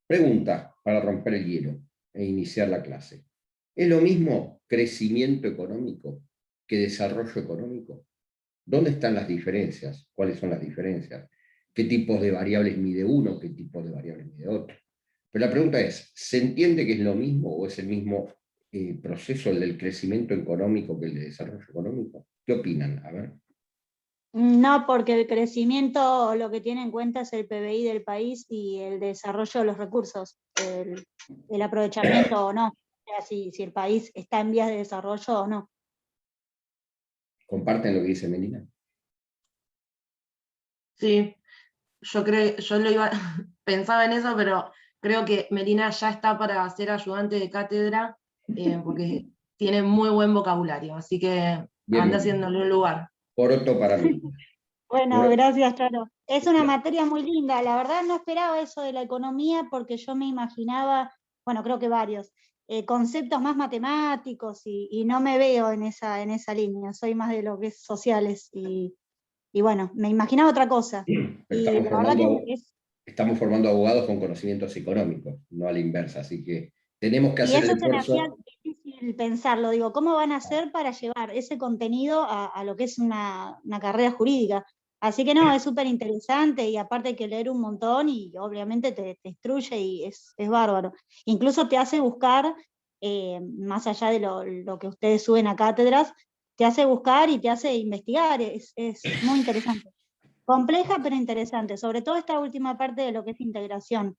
Pregunta para romper el hielo e iniciar la clase. ¿Es lo mismo crecimiento económico que desarrollo económico? ¿Dónde están las diferencias? ¿Cuáles son las diferencias? ¿Qué tipos de variables mide uno? ¿Qué tipos de variables mide otro? Pero la pregunta es, ¿se entiende que es lo mismo o es el mismo proceso el del crecimiento económico que el de desarrollo económico? ¿Qué opinan? A ver. No, porque el crecimiento lo que tiene en cuenta es el PBI del país y el desarrollo de los recursos, el aprovechamiento o no, o sea, si el país está en vías de desarrollo o no. ¿Comparten lo que dice Melina? Sí, yo lo iba, pensaba en eso, pero creo que Melina ya está para ser ayudante de cátedra, porque tiene muy buen vocabulario, así que Bien, anda haciéndole un lugar. Poroto para Melina. Bueno, Poroto. gracias, Charo. Es una materia muy linda, la verdad no esperaba eso de la economía porque yo me imaginaba, bueno, creo que varios, conceptos más matemáticos y no me veo en esa línea, soy más de lo que es sociales y bueno, me imaginaba otra cosa. Pero Y la verdad que estamos formando abogados con conocimientos económicos, no a la inversa, así que tenemos que y hacer el eso se me hacía esfuerzo. difícil pensarlo, digo, ¿cómo van a hacer para llevar ese contenido a lo que es una carrera jurídica? Así que no, es súper interesante y aparte hay que leer un montón y obviamente te instruye y es bárbaro. Incluso te hace buscar, más allá de lo que ustedes suben a cátedras, te hace buscar y te hace investigar, es muy interesante. Compleja pero interesante, sobre todo esta última parte de lo que es integración,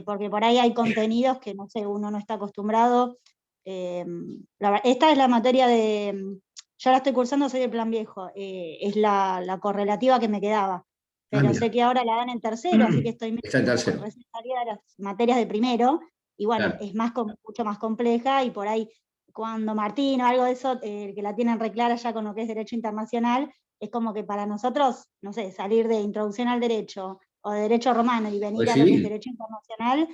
porque por ahí hay contenidos que, no sé, uno no está acostumbrado. Esta es la materia yo la estoy cursando, soy del plan viejo, es la correlativa que me quedaba, pero Mira. sé que ahora la dan en tercero, así que estoy Está en tercero. recién salida de las materias de primero, y bueno, Claro. es mucho más compleja, y por ahí cuando Martín o algo de eso, que la tienen reclara ya con lo que es derecho internacional, es como que para nosotros, no sé, salir de introducción al derecho o de derecho romano y venir a lo que es derecho internacional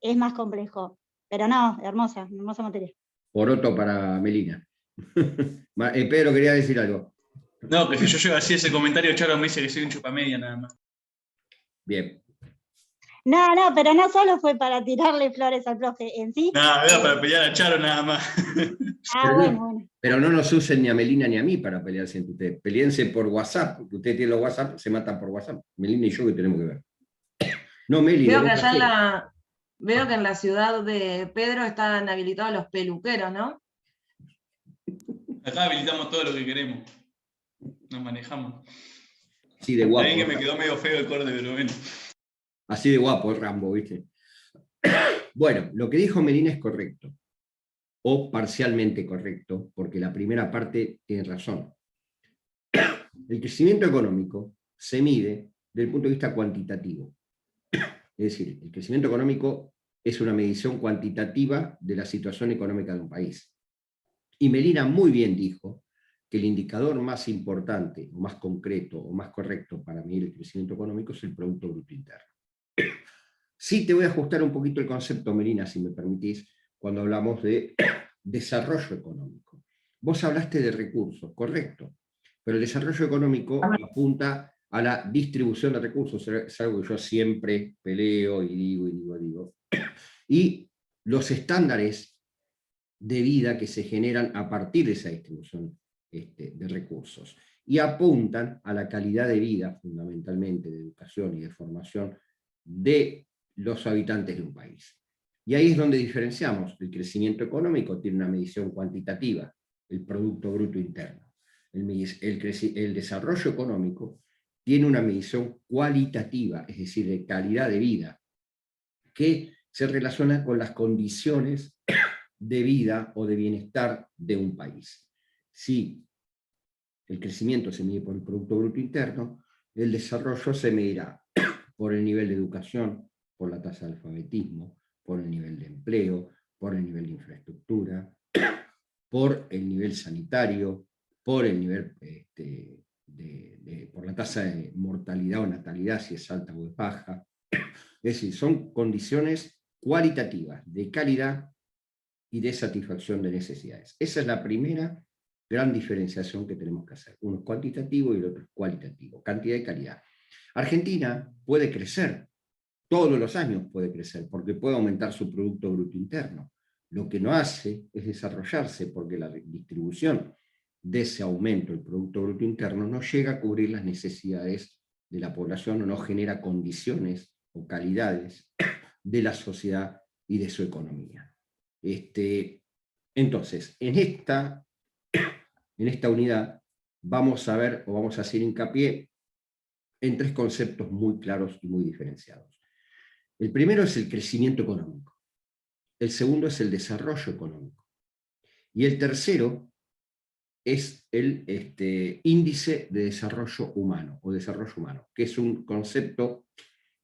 es más complejo. Pero no, hermosa materia. Poroto para Melina. Pedro, quería decir algo. No, que si yo llego así ese comentario, Charo me dice que soy un chupamedia nada más. Bien. No, pero no solo fue para tirarle flores al profe en sí. No, era para pelear a Charo nada más. Bueno. Pero no nos usen ni a Melina ni a mí para pelearse entre ustedes. Peleense por WhatsApp, porque ustedes tienen los WhatsApp, se matan por WhatsApp. Melina y yo, que tenemos que ver. No, Meli, Veo que allá veo que en la ciudad de Pedro están habilitados los peluqueros, ¿no? Acá habilitamos todo lo que queremos. Nos manejamos. Así de guapo. Ahí que me quedó medio feo el corte, pero bueno. Así de guapo el Rambo, ¿viste? Bueno, lo que dijo Melina es correcto. O parcialmente correcto, porque la primera parte tiene razón. El crecimiento económico se mide desde el punto de vista cuantitativo. Es decir, el crecimiento económico es una medición cuantitativa de la situación económica de un país. Y Melina muy bien dijo que el indicador más importante, o más concreto, o más correcto para medir el crecimiento económico es el Producto Bruto Interno. Sí te voy a ajustar un poquito el concepto, Melina, si me permitís, cuando hablamos de desarrollo económico. Vos hablaste de recursos, correcto, pero el desarrollo económico apunta a la distribución de recursos, es algo que yo siempre peleo y digo. Y los estándares de vida que se generan a partir de esa distribución de recursos. Y apuntan a la calidad de vida, fundamentalmente, de educación y de formación de los habitantes de un país. Y ahí es donde diferenciamos. El crecimiento económico tiene una medición cuantitativa, el Producto Bruto Interno. El desarrollo económico tiene una medición cualitativa, es decir, de calidad de vida, que se relaciona con las condiciones de vida o de bienestar de un país. Si el crecimiento se mide por el Producto Bruto Interno, el desarrollo se medirá por el nivel de educación, por la tasa de alfabetismo, por el nivel de empleo, por el nivel de infraestructura, por el nivel sanitario, por el nivel por la tasa de mortalidad o natalidad, si es alta o es baja. Es decir, son condiciones cualitativas, de calidad y de satisfacción de necesidades. Esa es la primera gran diferenciación que tenemos que hacer. Uno es cuantitativo y el otro es cualitativo, cantidad y calidad. Argentina puede crecer, todos los años puede crecer, porque puede aumentar su Producto Bruto Interno. Lo que no hace es desarrollarse, porque la distribución de ese aumento del Producto Bruto Interno no llega a cubrir las necesidades de la población o no genera condiciones o calidades de la sociedad y de su economía. Entonces, en esta unidad vamos a ver, o vamos a hacer hincapié en tres conceptos muy claros y muy diferenciados. El primero es el crecimiento económico, el segundo es el desarrollo económico, y el tercero es el índice de desarrollo humano, o desarrollo humano, que es un concepto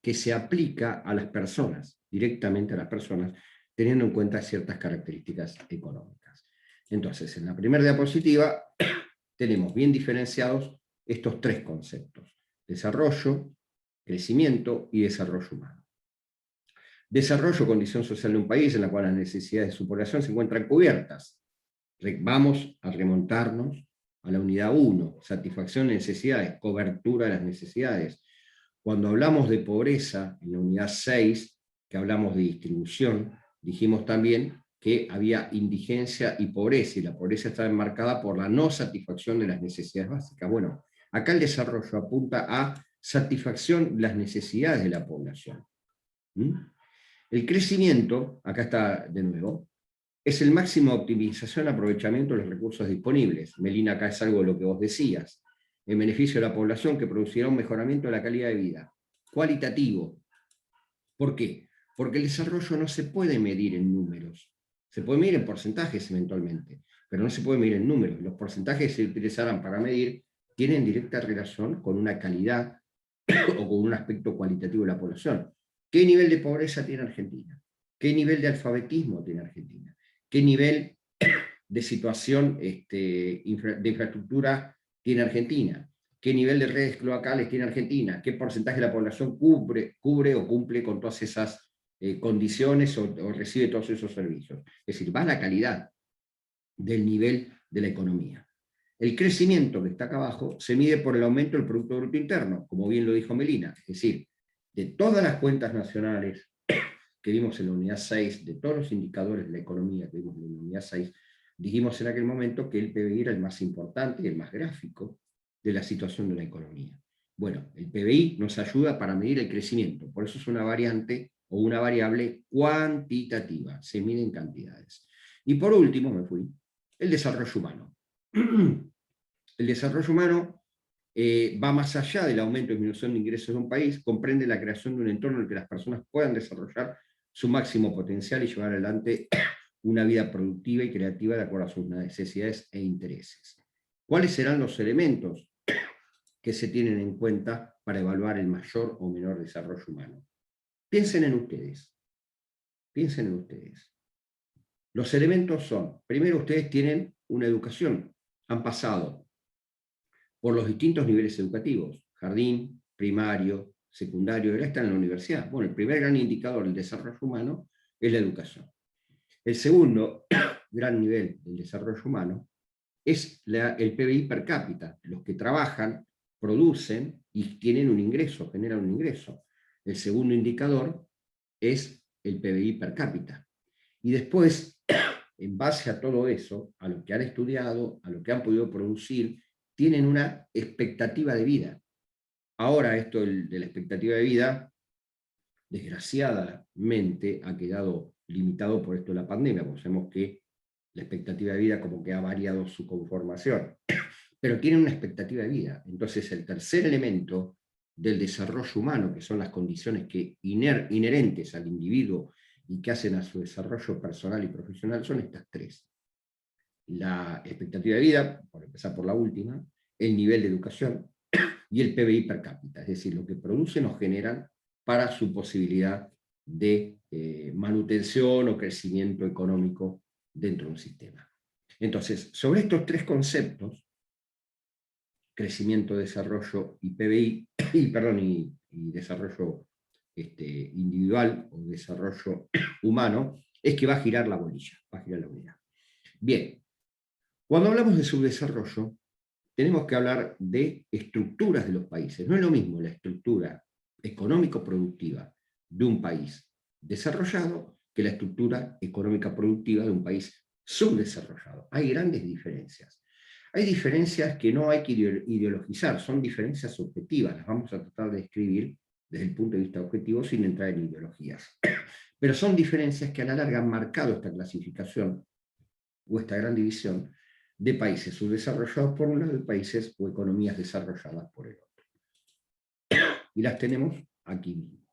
que se aplica a las personas, directamente a las personas, teniendo en cuenta ciertas características económicas. Entonces, en la primera diapositiva tenemos bien diferenciados estos tres conceptos: desarrollo, crecimiento y desarrollo humano. Desarrollo, condición social de un país en la cual las necesidades de su población se encuentran cubiertas. Vamos a remontarnos a la unidad 1, satisfacción de necesidades, cobertura de las necesidades. Cuando hablamos de pobreza, en la unidad 6, que hablamos de distribución, dijimos también que había indigencia y pobreza, y la pobreza estaba enmarcada por la no satisfacción de las necesidades básicas. Bueno, acá el desarrollo apunta a satisfacción de las necesidades de la población. El crecimiento, acá está de nuevo, es el máximo optimización y aprovechamiento de los recursos disponibles. Melina, acá es algo de lo que vos decías, en beneficio de la población, que producirá un mejoramiento de la calidad de vida. Cualitativo. ¿Por qué? Porque el desarrollo no se puede medir en números. Se puede medir en porcentajes eventualmente, pero no se puede medir en números. Los porcentajes que se utilizarán para medir tienen directa relación con una calidad o con un aspecto cualitativo de la población. ¿Qué nivel de pobreza tiene Argentina? ¿Qué nivel de alfabetismo tiene Argentina? ¿Qué nivel de situación de infraestructura tiene Argentina? ¿Qué nivel de redes cloacales tiene Argentina? ¿Qué porcentaje de la población cubre o cumple con todas esas condiciones o recibe todos esos servicios? Es decir, va la calidad del nivel de la economía. El crecimiento, que está acá abajo, se mide por el aumento del Producto Bruto Interno, como bien lo dijo Melina, es decir, de todas las cuentas nacionales que vimos en la unidad 6, de todos los indicadores de la economía que vimos en la unidad 6, dijimos en aquel momento que el PBI era el más importante y el más gráfico de la situación de la economía. Bueno, el PBI nos ayuda para medir el crecimiento, por eso es una variante o una variable cuantitativa, se mide en cantidades. Y por último, el desarrollo humano. El desarrollo humano va más allá del aumento y disminución de ingresos de un país, comprende la creación de un entorno en el que las personas puedan desarrollar su máximo potencial y llevar adelante una vida productiva y creativa de acuerdo a sus necesidades e intereses. ¿Cuáles serán los elementos que se tienen en cuenta para evaluar el mayor o menor desarrollo humano? Piensen en ustedes. Piensen en ustedes. Los elementos son, primero, ustedes tienen una educación, han pasado por los distintos niveles educativos, jardín, primario, secundario, ahora están en la universidad. Bueno, el primer gran indicador del desarrollo humano es la educación. El segundo gran nivel del desarrollo humano es el PBI per cápita, los que trabajan, producen y tienen un ingreso, generan un ingreso. El segundo indicador es el PBI per cápita. Y después, en base a todo eso, a lo que han estudiado, a lo que han podido producir, tienen una expectativa de vida. Ahora esto de la expectativa de vida, desgraciadamente, ha quedado limitado por esto de la pandemia, porque sabemos que la expectativa de vida como que ha variado su conformación, pero tienen una expectativa de vida. Entonces el tercer elemento del desarrollo humano, que son las condiciones que inherentes al individuo y que hacen a su desarrollo personal y profesional, son estas tres. La expectativa de vida, por empezar por la última, el nivel de educación y el PBI per cápita, es decir, lo que producen o generan para su posibilidad de manutención o crecimiento económico dentro de un sistema. Entonces, sobre estos tres conceptos, crecimiento, desarrollo y PBI, y desarrollo individual o desarrollo humano, es que va a girar la bolilla, va a girar la unidad. Bien, cuando hablamos de subdesarrollo, tenemos que hablar de estructuras de los países. No es lo mismo la estructura económico-productiva de un país desarrollado que la estructura económica-productiva de un país subdesarrollado. Hay grandes diferencias. Hay diferencias que no hay que ideologizar, son diferencias objetivas, las vamos a tratar de describir desde el punto de vista objetivo sin entrar en ideologías. Pero son diferencias que a la larga han marcado esta clasificación o esta gran división de países subdesarrollados por un lado y países o economías desarrolladas por el otro. Y las tenemos aquí mismo.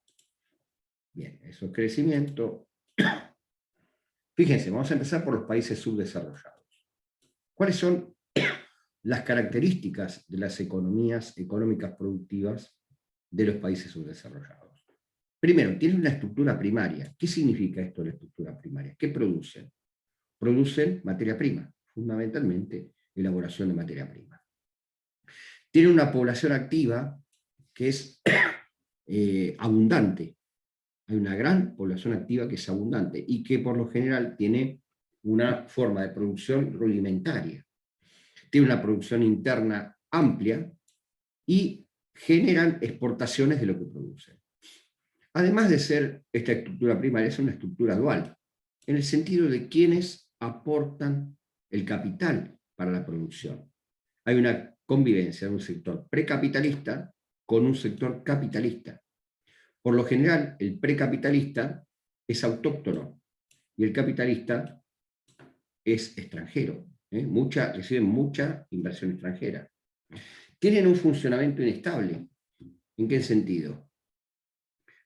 Bien, eso es crecimiento. Fíjense, vamos a empezar por los países subdesarrollados. ¿Cuáles son las características de las economías económicas productivas de los países subdesarrollados? Primero, tienen una estructura primaria. ¿Qué significa esto de la estructura primaria? ¿Qué producen? Producen materia prima, fundamentalmente elaboración de materia prima. Tienen una población activa que es abundante. Hay una gran población activa que es abundante y que por lo general tiene una forma de producción rudimentaria. Tiene una producción interna amplia y generan exportaciones de lo que producen. Además de ser esta estructura primaria, es una estructura dual, en el sentido de quienes aportan el capital para la producción. Hay una convivencia de un sector precapitalista con un sector capitalista. Por lo general, el precapitalista es autóctono y el capitalista es extranjero. Reciben mucha inversión extranjera. Tienen un funcionamiento inestable. ¿En qué sentido?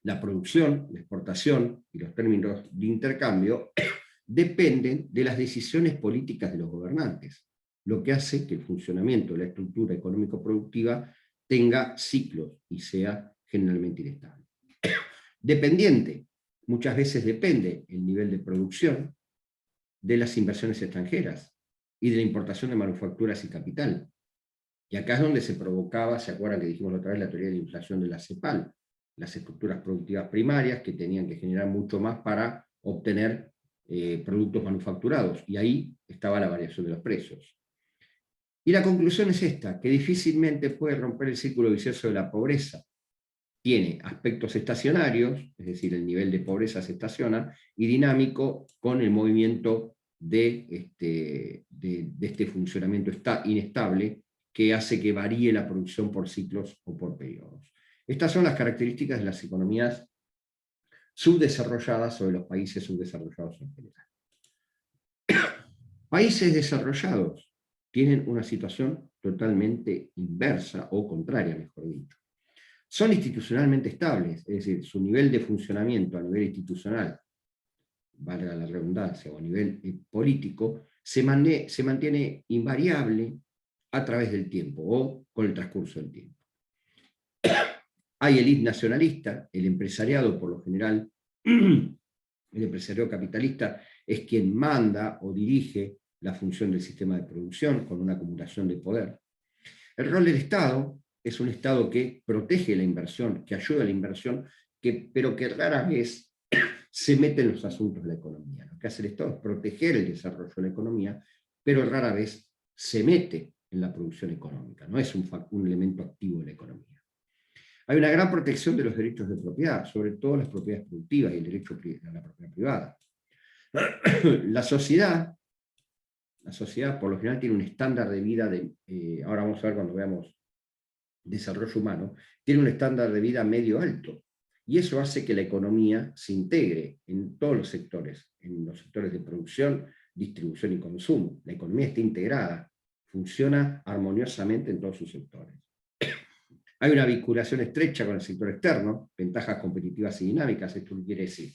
La producción, la exportación y los términos de intercambio dependen de las decisiones políticas de los gobernantes, lo que hace que el funcionamiento de la estructura económico-productiva tenga ciclos y sea generalmente inestable. Dependiente, muchas veces depende el nivel de producción de las inversiones extranjeras y de la importación de manufacturas y capital. Y acá es donde se provocaba, ¿se acuerdan que dijimos la otra vez la teoría de la inflación de la CEPAL? Las estructuras productivas primarias que tenían que generar mucho más para obtener productos manufacturados, y ahí estaba la variación de los precios. Y la conclusión es esta, que difícilmente puede romper el círculo vicioso de la pobreza. Tiene aspectos estacionarios, es decir, el nivel de pobreza se estaciona, y dinámico con el movimiento de este funcionamiento inestable que hace que varíe la producción por ciclos o por periodos. Estas son las características de las economías subdesarrolladas sobre los países subdesarrollados en general. Países desarrollados tienen una situación totalmente inversa o contraria, mejor dicho. Son institucionalmente estables, es decir, su nivel de funcionamiento a nivel institucional, valga la redundancia, o a nivel político, se mantiene invariable a través del tiempo o con el transcurso del tiempo. Hay élite nacionalista, el empresariado por lo general, el empresariado capitalista es quien manda o dirige la función del sistema de producción con una acumulación de poder. El rol del Estado es un Estado que protege la inversión, que ayuda a la inversión, pero que rara vez se mete en los asuntos de la economía. Lo que hace el Estado es proteger el desarrollo de la economía, pero rara vez se mete en la producción económica, no es un elemento activo de la economía. Hay una gran protección de los derechos de propiedad, sobre todo las propiedades productivas y el derecho a la propiedad privada. La sociedad por lo general tiene un estándar de vida, ahora vamos a ver cuando veamos desarrollo humano, tiene un estándar de vida medio alto, y eso hace que la economía se integre en todos los sectores, en los sectores de producción, distribución y consumo. La economía está integrada, funciona armoniosamente en todos sus sectores. Hay una vinculación estrecha con el sector externo, ventajas competitivas y dinámicas. Esto quiere decir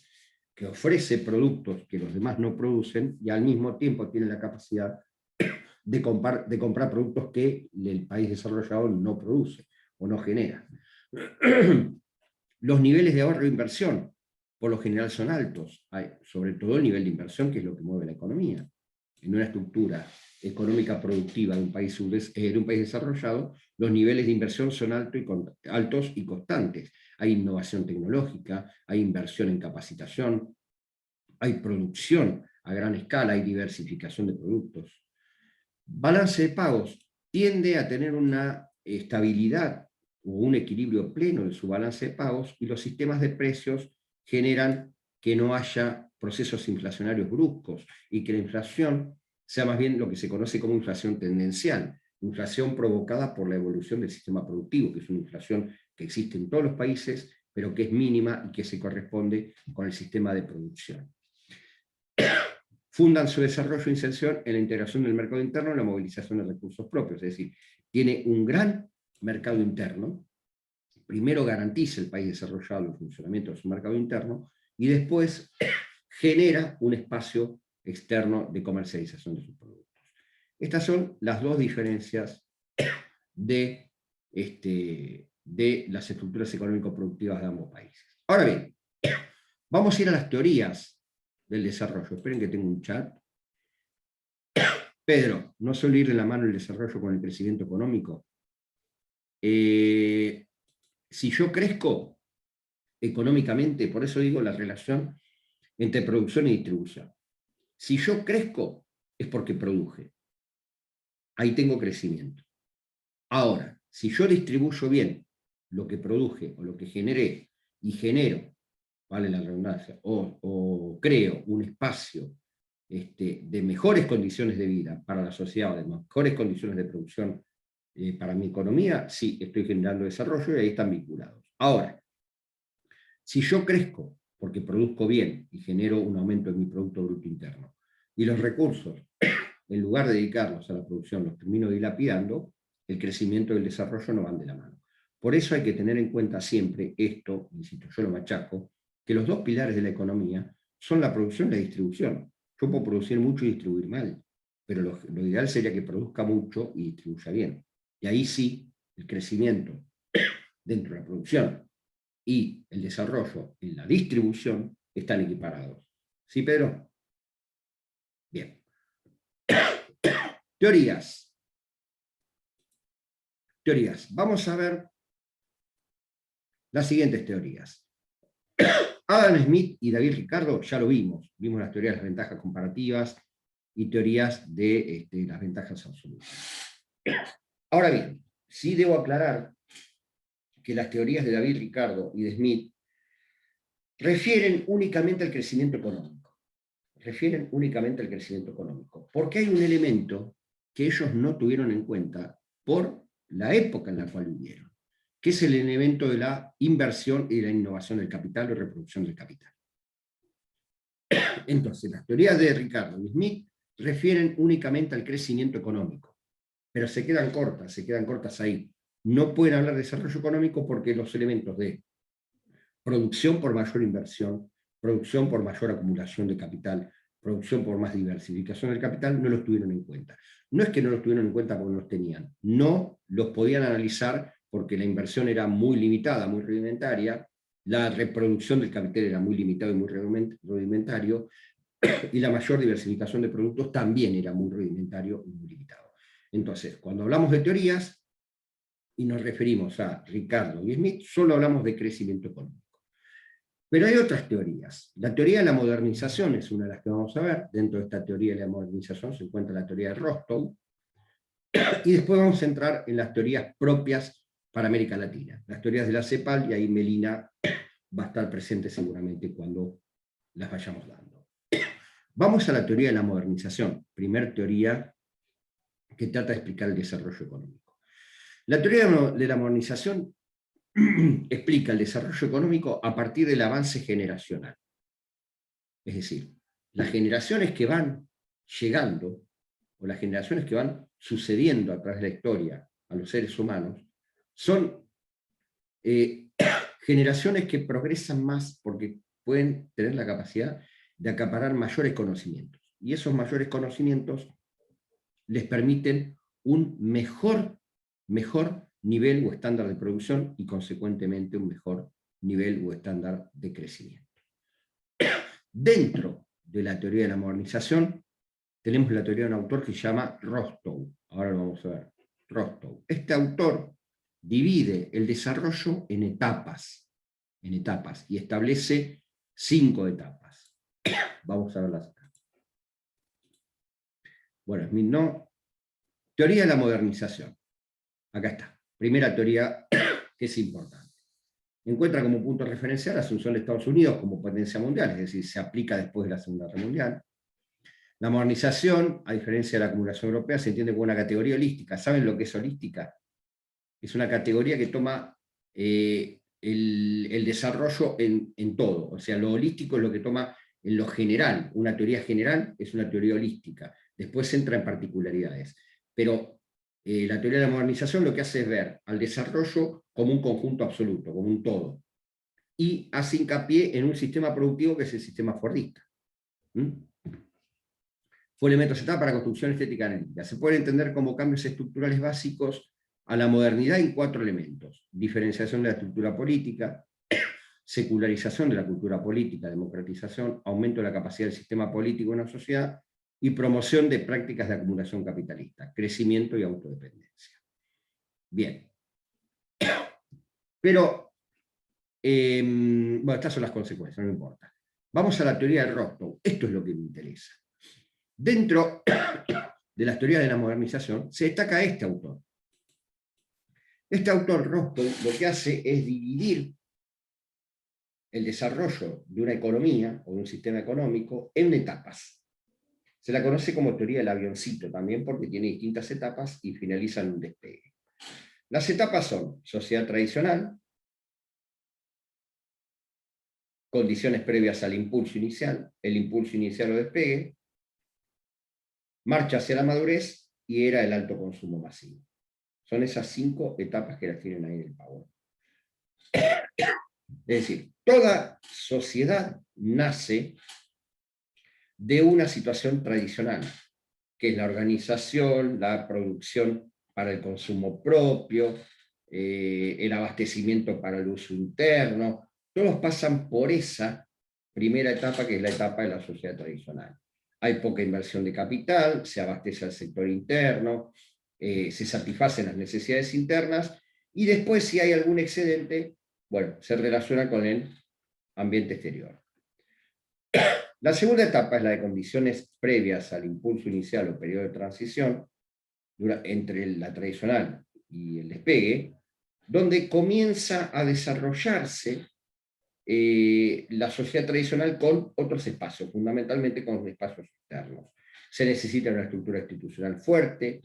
que ofrece productos que los demás no producen y al mismo tiempo tiene la capacidad de comprar productos que el país desarrollado no produce o no genera. Los niveles de ahorro e inversión por lo general son altos, sobre todo el nivel de inversión, que es lo que mueve la economía. En una estructura económica productiva de un país desarrollado, los niveles de inversión son altos y constantes. Hay innovación tecnológica, hay inversión en capacitación, hay producción a gran escala, hay diversificación de productos. Balance de pagos tiende a tener una estabilidad o un equilibrio pleno de su balance de pagos, y los sistemas de precios generan que no haya procesos inflacionarios bruscos y que la inflación sea más bien lo que se conoce como inflación tendencial, inflación provocada por la evolución del sistema productivo, que es una inflación que existe en todos los países, pero que es mínima y que se corresponde con el sistema de producción. Fundan su desarrollo e inserción en la integración del mercado interno y la movilización de recursos propios, es decir, tiene un gran mercado interno, primero garantiza el país desarrollado el funcionamiento de su mercado interno, y después genera un espacio externo de comercialización de sus productos. Estas son las dos diferencias de las estructuras económico-productivas de ambos países. Ahora bien, vamos a ir a las teorías del desarrollo. Esperen que tengo un chat. Pedro, ¿no suele ir de la mano el desarrollo con el crecimiento económico? Si yo crezco económicamente, por eso digo la relación entre producción y distribución. Si yo crezco, es porque produje. Ahí tengo crecimiento. Ahora, si yo distribuyo bien lo que produje o lo que generé y genero, vale la redundancia, o creo un espacio de mejores condiciones de vida para la sociedad, o de mejores condiciones de producción para mi economía, sí, estoy generando desarrollo y ahí están vinculados. Ahora, si yo crezco porque produzco bien y genero un aumento en mi Producto Bruto Interno, y los recursos, en lugar de dedicarlos a la producción, los termino dilapidando, el crecimiento y el desarrollo no van de la mano. Por eso hay que tener en cuenta siempre esto, insisto, yo lo machaco, que los dos pilares de la economía son la producción y la distribución. Yo puedo producir mucho y distribuir mal, pero lo ideal sería que produzca mucho y distribuya bien. Y ahí sí, el crecimiento dentro de la producción y el desarrollo en la distribución están equiparados. ¿Sí, Pedro? Bien. Teorías. Teorías. Vamos a ver las siguientes teorías. Adam Smith y David Ricardo ya lo vimos. Vimos las teorías de las ventajas comparativas y teorías de las ventajas absolutas. Ahora bien, sí debo aclarar que las teorías de David Ricardo y de Smith refieren únicamente al crecimiento económico. Refieren únicamente al crecimiento económico. Porque hay un elemento que ellos no tuvieron en cuenta por la época en la cual vivieron, que es el elemento de la inversión y la innovación del capital o reproducción del capital. Entonces, las teorías de Ricardo y Smith refieren únicamente al crecimiento económico, pero se quedan cortas ahí. No pueden hablar de desarrollo económico porque los elementos de producción por mayor inversión, producción por mayor acumulación de capital, producción por más diversificación del capital, no los tuvieron en cuenta. No es que no los tuvieron en cuenta porque no los tenían, no los podían analizar porque la inversión era muy limitada, muy rudimentaria, la reproducción del capital era muy limitado y muy rudimentario, y la mayor diversificación de productos también era muy rudimentario y muy limitado. Entonces, cuando hablamos de teorías y nos referimos a Ricardo y Smith, solo hablamos de crecimiento económico. Pero hay otras teorías. La teoría de la modernización es una de las que vamos a ver. Dentro de esta teoría de la modernización se encuentra la teoría de Rostow. Y después vamos a entrar en las teorías propias para América Latina. Las teorías de la CEPAL, y ahí Melina va a estar presente seguramente cuando las vayamos dando. Vamos a la teoría de la modernización. Primer teoría que trata de explicar el desarrollo económico. La teoría de la modernización explica el desarrollo económico a partir del avance generacional. Es decir, las generaciones que van llegando, o las generaciones que van sucediendo a través de la historia a los seres humanos, son generaciones que progresan más porque pueden tener la capacidad de acaparar mayores conocimientos. Y esos mayores conocimientos les permiten un mejor nivel o estándar de producción y consecuentemente un mejor nivel o estándar de crecimiento. Dentro de la teoría de la modernización tenemos la teoría de un autor que se llama Rostow. Ahora lo vamos a ver. Rostow. Este autor divide el desarrollo en etapas y establece 5 etapas. Vamos a verlas acá. Bueno, Smith no. Teoría de la modernización. Acá está. Primera teoría que es importante. Encuentra como punto referencial la asunción de Estados Unidos como potencia mundial, es decir, se aplica después de la Segunda Guerra Mundial. La modernización, a diferencia de la acumulación europea, se entiende como una categoría holística. ¿Saben lo que es holística? Es una categoría que toma el desarrollo en todo. O sea, lo holístico es lo que toma en lo general. Una teoría general es una teoría holística. Después entra en particularidades. Pero la teoría de la modernización lo que hace es ver al desarrollo como un conjunto absoluto, como un todo. Y hace hincapié en un sistema productivo que es el sistema fordista. Fue elemento central para la construcción estética analítica. Se puede entender como cambios estructurales básicos a la modernidad en 4 elementos: diferenciación de la estructura política, secularización de la cultura política, democratización, aumento de la capacidad del sistema político en una sociedad y promoción de prácticas de acumulación capitalista, crecimiento y autodependencia. Bien. Pero, bueno, estas son las consecuencias, no importa. Vamos a la teoría de Rostow. Esto es lo que me interesa. Dentro de las teorías de la modernización se destaca este autor. Este autor, Rostow, lo que hace es dividir el desarrollo de una economía o de un sistema económico en etapas. Se la conoce como teoría del avioncito también porque tiene distintas etapas y finaliza en un despegue. Las etapas son sociedad tradicional, condiciones previas al impulso inicial, el impulso inicial o despegue, marcha hacia la madurez y era el alto consumo masivo. Son esas 5 etapas que las tienen ahí en el PowerPoint. Es decir, toda sociedad nace de una situación tradicional, que es la organización, la producción para el consumo propio, el abastecimiento para el uso interno. Todos pasan por esa primera etapa, que es la etapa de la sociedad tradicional. Hay poca inversión de capital, se abastece al sector interno, se satisfacen las necesidades internas, y después, si hay algún excedente, bueno, se relaciona con el ambiente exterior. La segunda etapa es la de condiciones previas al impulso inicial o periodo de transición, entre la tradicional y el despegue, donde comienza a desarrollarse la sociedad tradicional con otros espacios, fundamentalmente con espacios externos. Se necesita una estructura institucional fuerte,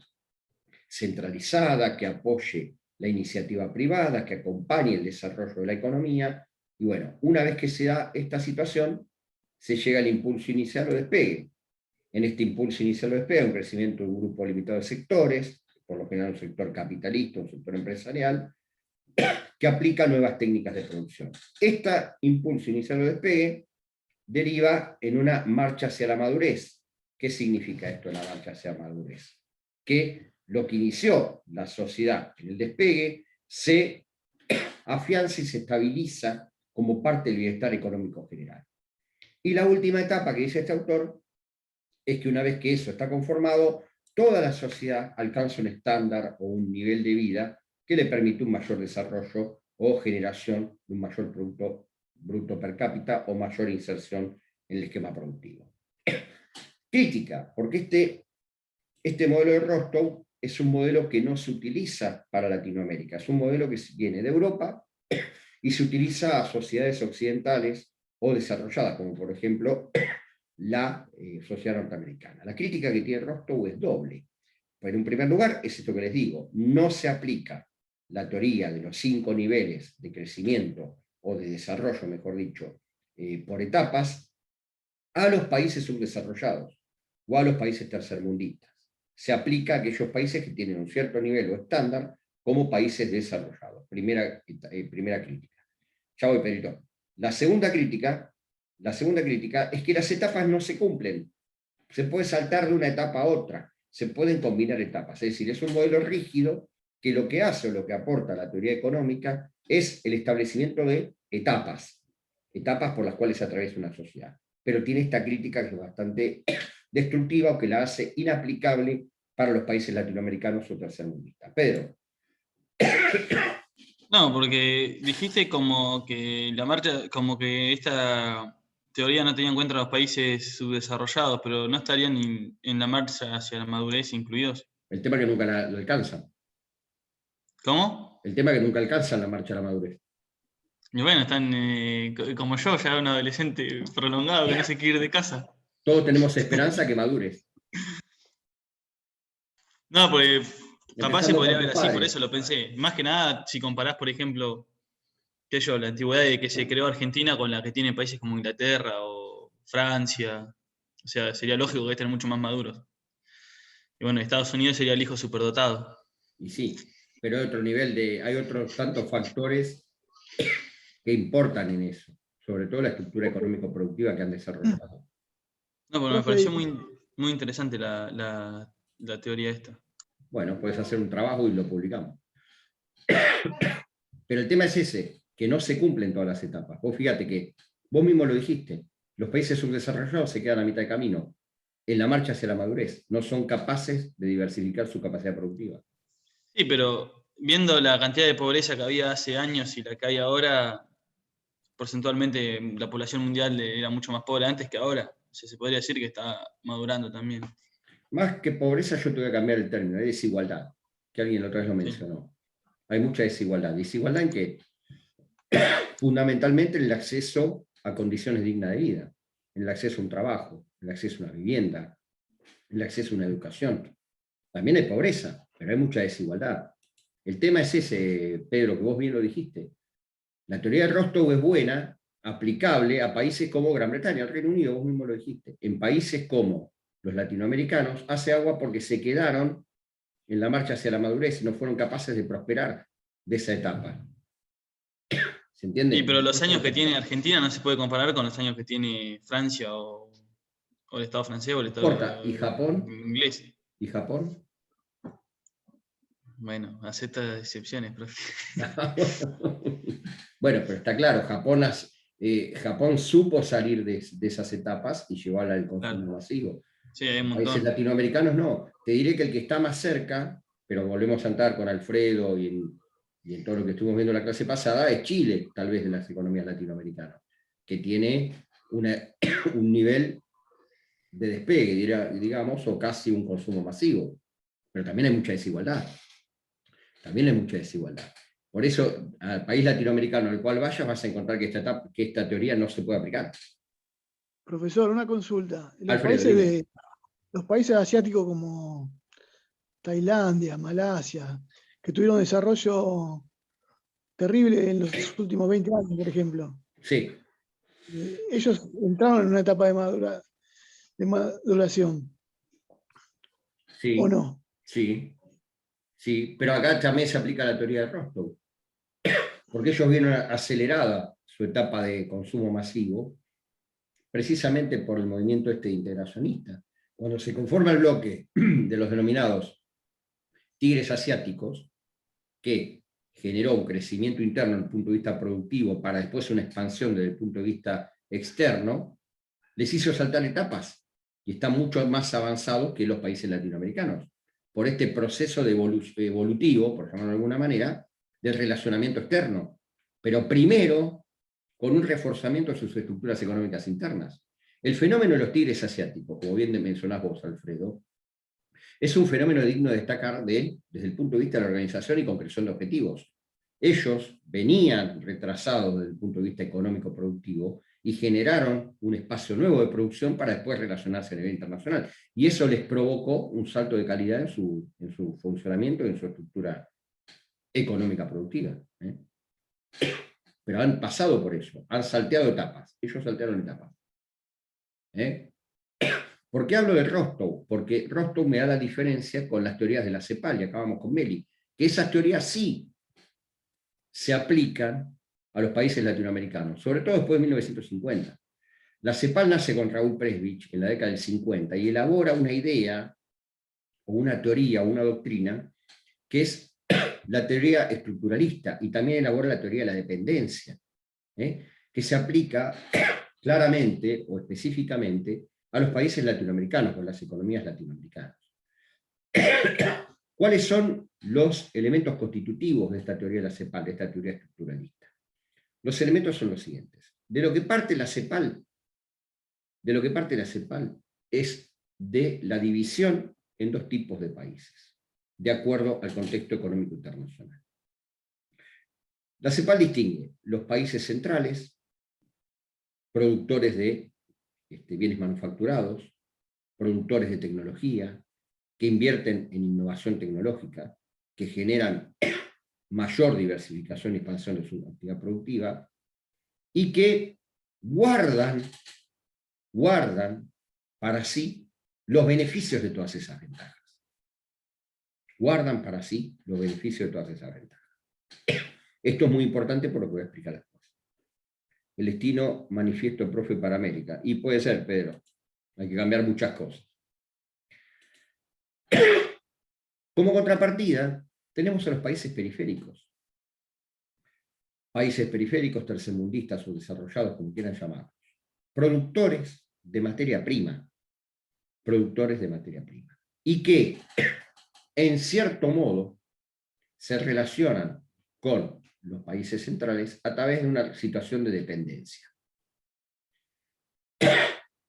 centralizada, que apoye la iniciativa privada, que acompañe el desarrollo de la economía, y bueno, una vez que se da esta situación, se llega al impulso inicial o despegue. En este impulso inicial o despegue, un crecimiento de un grupo limitado de sectores, por lo general un sector capitalista, un sector empresarial, que aplica nuevas técnicas de producción. Este impulso inicial o despegue deriva en una marcha hacia la madurez. ¿Qué significa esto, la marcha hacia la madurez? Que lo que inició la sociedad en el despegue se afianza y se estabiliza como parte del bienestar económico general. Y la última etapa que dice este autor es que una vez que eso está conformado, toda la sociedad alcanza un estándar o un nivel de vida que le permite un mayor desarrollo o generación de un mayor producto bruto per cápita o mayor inserción en el esquema productivo. Crítica, porque este modelo de Rostow es un modelo que no se utiliza para Latinoamérica, es un modelo que viene de Europa y se utiliza a sociedades occidentales o desarrolladas, como por ejemplo la sociedad norteamericana. La crítica que tiene Rostow es doble. Pero en primer lugar, es esto que les digo, no se aplica la teoría de los 5 niveles de crecimiento o de desarrollo, mejor dicho, por etapas, a los países subdesarrollados o a los países tercermundistas. Se aplica a aquellos países que tienen un cierto nivel o estándar como países desarrollados. Primera crítica. Ya voy, Pedrito. La segunda crítica es que las etapas no se cumplen. Se puede saltar de una etapa a otra. Se pueden combinar etapas. Es decir, es un modelo rígido que lo que hace o lo que aporta la teoría económica es el establecimiento de etapas por las cuales se atraviesa una sociedad. Pero tiene esta crítica que es bastante destructiva o que la hace inaplicable para los países latinoamericanos o tercermundistas. Pedro. No, porque dijiste como que esta teoría no tenía en cuenta los países subdesarrollados, pero no estarían en la marcha hacia la madurez incluidos. El tema que nunca la alcanzan. ¿Cómo? El tema que nunca alcanzan la marcha a la madurez. Y bueno, están como yo, ya un adolescente prolongado que no se quiere ir de casa. Todos tenemos esperanza que madures. No, pues capaz se Empezando podría por ver tus así, por padres. eso lo pensé. Más que nada, si comparás, por ejemplo, qué sé yo, la antigüedad de que se creó Argentina con la que tienen países como Inglaterra o Francia. O sea, sería lógico que estén mucho más maduros. Y bueno, Estados Unidos sería el hijo superdotado. Y sí, pero hay otro nivel hay otros tantos factores que importan en eso, sobre todo la estructura económico-productiva que han desarrollado. No, pero me Profe, pareció muy interesante la teoría esta. Bueno, puedes hacer un trabajo y lo publicamos. Pero el tema es ese, que no se cumplen todas las etapas. Vos fíjate que, vos mismo lo dijiste, los países subdesarrollados se quedan a mitad de camino en la marcha hacia la madurez, no son capaces de diversificar su capacidad productiva. Sí, pero viendo la cantidad de pobreza que había hace años y la que hay ahora, porcentualmente la población mundial era mucho más pobre antes que ahora. O sea, se podría decir que está madurando también. Más que pobreza, yo te voy a cambiar el término, hay desigualdad, que alguien la otra vez lo Sí. mencionó. Hay mucha desigualdad. ¿Desigualdad en qué? Fundamentalmente en el acceso a condiciones dignas de vida, en el acceso a un trabajo, en el acceso a una vivienda, en el acceso a una educación. También hay pobreza, pero hay mucha desigualdad. El tema es ese, Pedro, que vos bien lo dijiste. La teoría de Rostow es buena, aplicable a países como Gran Bretaña, el Reino Unido, vos mismo lo dijiste. En países como los latinoamericanos hace agua porque se quedaron en la marcha hacia la madurez y no fueron capaces de prosperar de esa etapa. ¿Se entiende? Y pero los años que tiene Argentina no se puede comparar con los años que tiene Francia o el Estado francés o el No Estado importa. ¿Y Japón? inglés. ¿Y Japón? Bueno, acepta excepciones, profe. Bueno, pero está claro, Japón supo salir de esas etapas y llevarla al consumo Claro. masivo. Sí, hay un Países montón. latinoamericanos no. Te diré que el que está más cerca, pero volvemos a andar con Alfredo y en todo lo que estuvimos viendo la clase pasada, es Chile, tal vez de las economías latinoamericanas, que tiene un nivel de despegue, digamos, o casi un consumo masivo. Pero también hay mucha desigualdad. También hay mucha desigualdad. Por eso, al país latinoamericano al cual vayas, vas a encontrar que esta teoría no se puede aplicar. Profesor, una consulta. Alfredo, Los países asiáticos como Tailandia, Malasia, que tuvieron desarrollo terrible en los últimos 20 años, por ejemplo, sí, ellos entraron en una etapa de maduración, ¿o sí, no? sí, sí, pero acá también se aplica la teoría de Rostow, porque ellos vieron acelerada su etapa de consumo masivo, precisamente por el movimiento integracionista. Cuando se conforma el bloque de los denominados tigres asiáticos, que generó un crecimiento interno desde el punto de vista productivo para después una expansión desde el punto de vista externo, les hizo saltar etapas y están mucho más avanzados que los países latinoamericanos, por este proceso de evolutivo, por llamarlo de alguna manera, del relacionamiento externo, pero primero con un reforzamiento de sus estructuras económicas internas. El fenómeno de los tigres asiáticos, como bien mencionás vos, Alfredo, es un fenómeno digno de destacar desde el punto de vista de la organización y concreción de objetivos. Ellos venían retrasados desde el punto de vista económico-productivo y generaron un espacio nuevo de producción para después relacionarse a nivel internacional. Y eso les provocó un salto de calidad en su funcionamiento y en su estructura económica productiva. Pero han pasado por eso, han salteado etapas. Ellos saltearon etapas. ¿Por qué hablo de Rostow? Porque Rostow me da la diferencia con las teorías de la CEPAL, y acabamos con Meli, que esas teorías sí se aplican a los países latinoamericanos, sobre todo después de 1950. La CEPAL nace con Raúl Presbich en la década del 50 y elabora una idea, o una teoría, o una doctrina, que es la teoría estructuralista, y también elabora la teoría de la dependencia, que se aplica claramente o específicamente a los países latinoamericanos, con las economías latinoamericanas. ¿Cuáles son los elementos constitutivos de esta teoría de la CEPAL, de esta teoría estructuralista? Los elementos son los siguientes. De lo que parte la CEPAL es de la división en dos tipos de países. de acuerdo al contexto económico internacional. La CEPAL distingue los países centrales, productores de bienes manufacturados, productores de tecnología, que invierten en innovación tecnológica, que generan mayor diversificación y expansión de su actividad productiva, y que guardan para sí los beneficios de todas esas ventajas. Guardan para sí los beneficios de todas esas ventajas. Esto es muy importante por lo que voy a explicar después. El destino manifiesto profe para América. Y puede ser, Pedro. Hay que cambiar muchas cosas. Como contrapartida, tenemos a los países periféricos. Países periféricos, tercermundistas o desarrollados, como quieran llamarlos. Productores de materia prima. Productores de materia prima. Y que, en cierto modo, se relacionan con los países centrales a través de una situación de dependencia.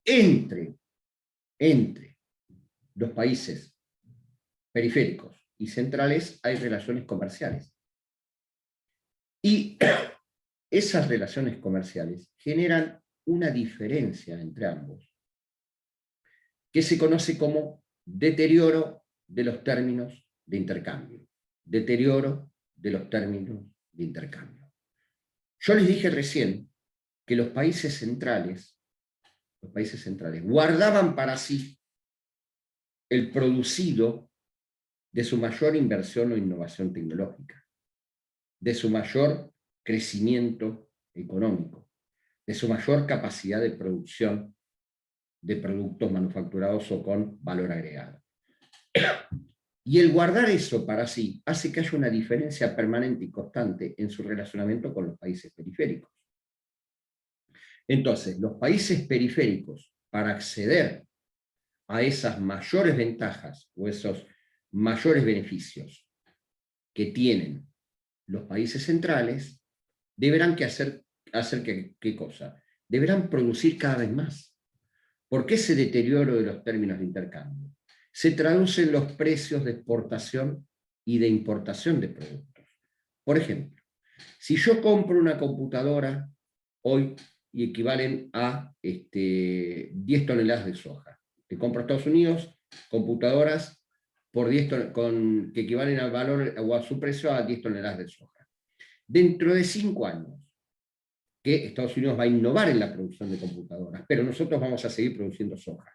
Entre los países periféricos y centrales hay relaciones comerciales. Y esas relaciones comerciales generan una diferencia entre ambos, que se conoce como deterioro de los términos de intercambio. Deterioro de los términos de intercambio. Yo les dije recién que los países centrales guardaban para sí el producido de su mayor inversión o innovación tecnológica, de su mayor crecimiento económico, de su mayor capacidad de producción de productos manufacturados o con valor agregado. Y el guardar eso para sí hace que haya una diferencia permanente y constante en su relacionamiento con los países periféricos. Entonces, los países periféricos, para acceder a esas mayores ventajas o esos mayores beneficios que tienen los países centrales, deberán hacer ¿qué cosa? Deberán producir cada vez más. ¿Por qué ese deterioro de los términos de intercambio? Se traduce en los precios de exportación y de importación de productos. Por ejemplo, si yo compro una computadora hoy y equivalen a 10 toneladas de soja, te compro a Estados Unidos computadoras por 10 que equivalen al valor o a su precio a 10 toneladas de soja. Dentro de 5 años, que Estados Unidos va a innovar en la producción de computadoras, pero nosotros vamos a seguir produciendo soja.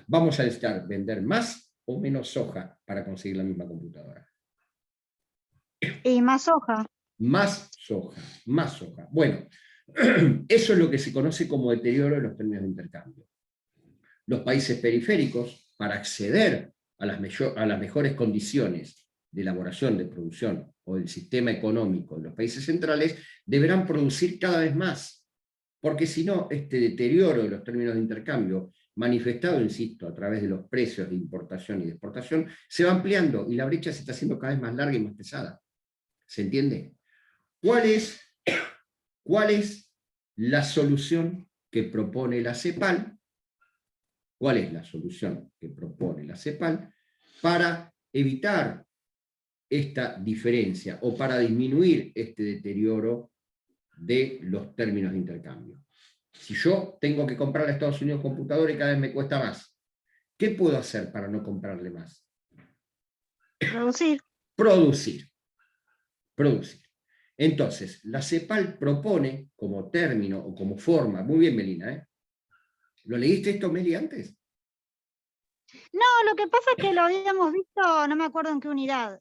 Vamos a necesitar vender más o menos soja para conseguir la misma computadora. Y más soja. Más soja, más soja. Bueno, eso es lo que se conoce como deterioro de los términos de intercambio. Los países periféricos, para acceder a las mejores condiciones de elaboración, de producción o del sistema económico de los países centrales, deberán producir cada vez más, porque si no, este deterioro de los términos de intercambio, manifestado, insisto, a través de los precios de importación y de exportación, se va ampliando y la brecha se está haciendo cada vez más larga y más pesada. ¿Se entiende? ¿Cuál es la solución que propone la CEPAL? ¿Cuál es la solución que propone la CEPAL para evitar esta diferencia o para disminuir este deterioro de los términos de intercambio? Si yo tengo que comprar a Estados Unidos computadora y cada vez me cuesta más, ¿qué puedo hacer para no comprarle más? Producir. Producir. Entonces, la CEPAL propone como término o como forma, muy bien Melina, ¿eh? ¿Lo leíste esto, Meli, antes? No, lo que pasa es que lo habíamos visto, no me acuerdo en qué unidad,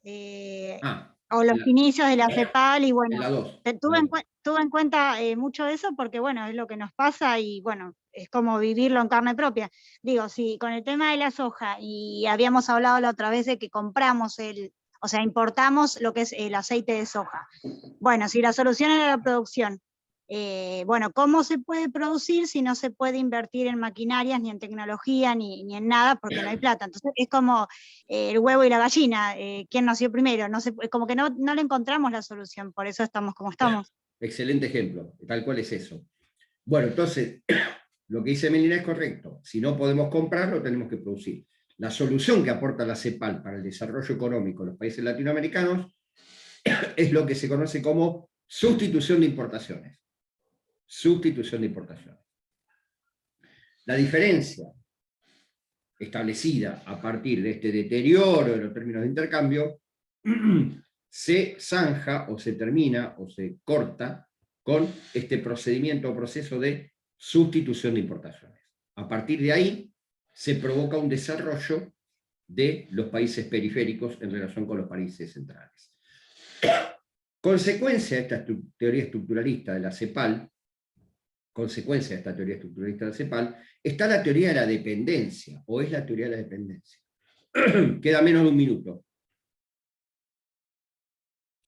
o los la- inicios de la CEPAL, y En bueno, la 2. tuve en cuenta mucho de eso porque, bueno, es lo que nos pasa y, bueno, es como vivirlo en carne propia. Digo, si con el tema de la soja, y habíamos hablado la otra vez de que compramos o sea, importamos lo que es el aceite de soja. Bueno, si la solución era la producción, bueno, ¿cómo se puede producir si no se puede invertir en maquinarias, ni en tecnología, ni en nada, porque no hay plata? Entonces es como el huevo y la gallina, ¿quién nació primero? No sé, como que no le encontramos la solución, por eso estamos como estamos. Excelente ejemplo, tal cual es eso. Bueno, entonces, lo que dice Melina es correcto. Si no podemos comprarlo, tenemos que producir. La solución que aporta la CEPAL para el desarrollo económico en los países latinoamericanos es lo que se conoce como sustitución de importaciones. Sustitución de importaciones. La diferencia establecida a partir de este deterioro de los términos de intercambio se zanja o se termina o se corta con este procedimiento o proceso de sustitución de importaciones. A partir de ahí se provoca un desarrollo de los países periféricos en relación con los países centrales. Consecuencia de esta teoría estructuralista de la CEPAL, está la teoría de la dependencia, o es la teoría de la dependencia. Queda menos de un minuto.